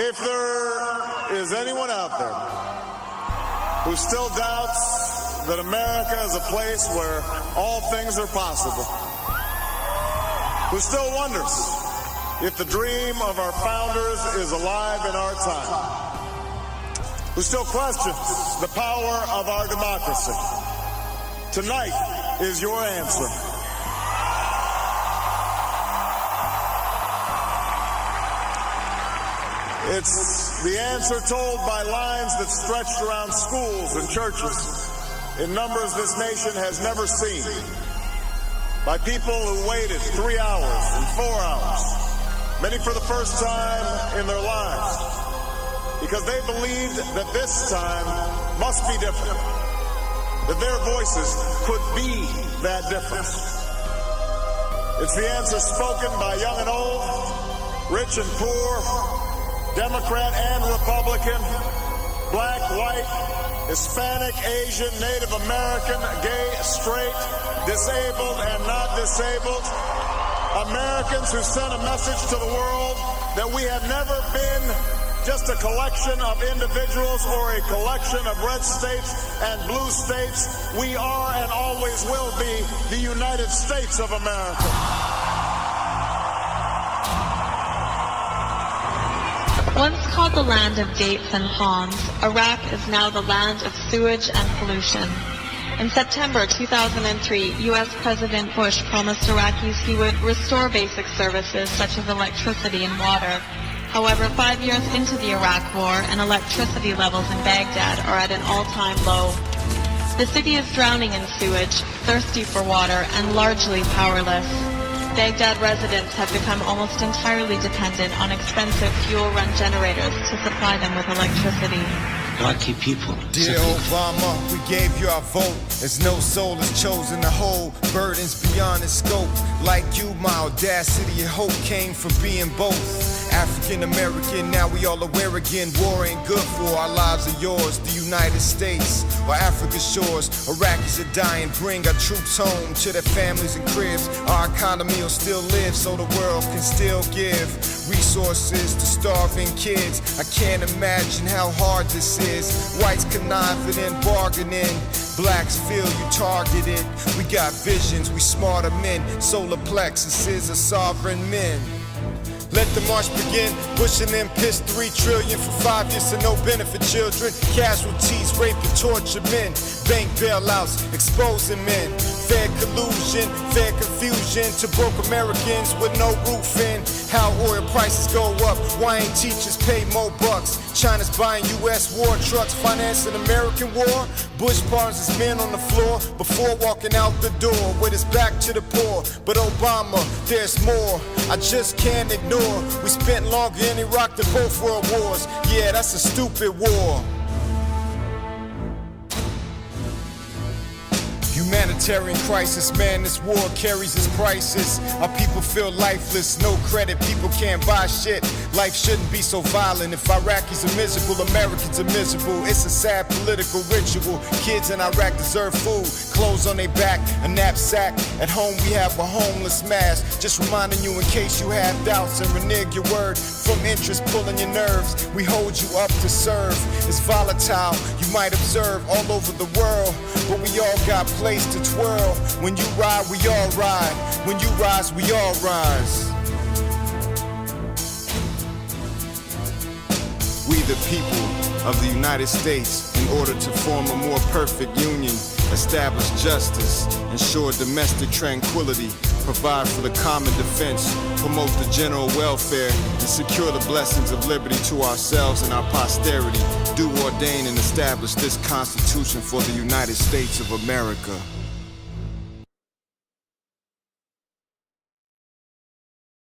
If there is anyone out there who still doubts that America is a place where all things are possible, who still wonders if the dream of our founders is alive in our time, who still questions the power of our democracy, tonight is your answer. It's the answer told by lines that stretched around schools and churches in numbers this nation has never seen, by people who waited 3 hours and 4 hours, many for the first time in their lives, because they believed that this time must be different, that their voices could be that difference. It's the answer spoken by young and old, rich and poor, Democrat and Republican, black, white, Hispanic, Asian, Native American, gay, straight, disabled and not disabled, Americans who sent a message to the world that we have never been just a collection of individuals or a collection of red states and blue states. We are and always will be the United States of America. Once called the land of dates and palms, Iraq is now the land of sewage and pollution. In September 2003, U.S. President Bush promised Iraqis he would restore basic services such as electricity and water. However, 5 years into the Iraq War, and electricity levels in Baghdad are at an all-time low. The city is drowning in sewage, thirsty for water, and largely powerless. Baghdad residents have become almost entirely dependent on expensive fuel-run generators to supply them with electricity. Lucky people. Dear Obama, we gave you our vote, as no soul is chosen to hold burdens beyond its scope. Like you, my audacity and hope came from being both African American. Now we all aware again, war ain't good for our lives or yours. The United States or Africa's shores, Iraqis are dying. Bring our troops home to their families and cribs. Our economy will still live, so the world can still give resources to starving kids. I can't imagine how hard this is. Whites conniving and bargaining, blacks feel you targeted. We got visions, we smarter men. Solar plexuses are sovereign men. Let the march begin. Bush and them pissed $3 trillion for 5 years to no benefit children. Casualties, rape and torture men. Bank bailouts, exposing men. Fair collusion, fair confusion to broke Americans with no roof in. How oil prices go up, why ain't teachers pay more bucks? China's buying U.S. war trucks, financing American war. Bush pardons his men on the floor before walking out the door with his back to the poor. But Obama, there's more, I just can't ignore. We spent longer in Iraq than both world wars. Yeah, that's a stupid war. Humanitarian crisis, man, this war carries its prices. Our people feel lifeless, no credit, people can't buy shit. Life shouldn't be so violent. If Iraqis are miserable, Americans are miserable. It's a sad political ritual. Kids in Iraq deserve food, clothes on their back, a knapsack. At home we have a homeless mass. Just reminding you in case you have doubts and renege your word. From interest pulling your nerves, we hold you up to serve. It's volatile, you might observe all over the world, but we all got place to twirl. When you ride, we all ride. When you rise, we all rise. We the people of the United States, in order to form a more perfect union, establish justice, ensure domestic tranquility, provide for the common defense, promote the general welfare, and secure the blessings of liberty to ourselves and our posterity, do ordain and establish this Constitution for the United States of America.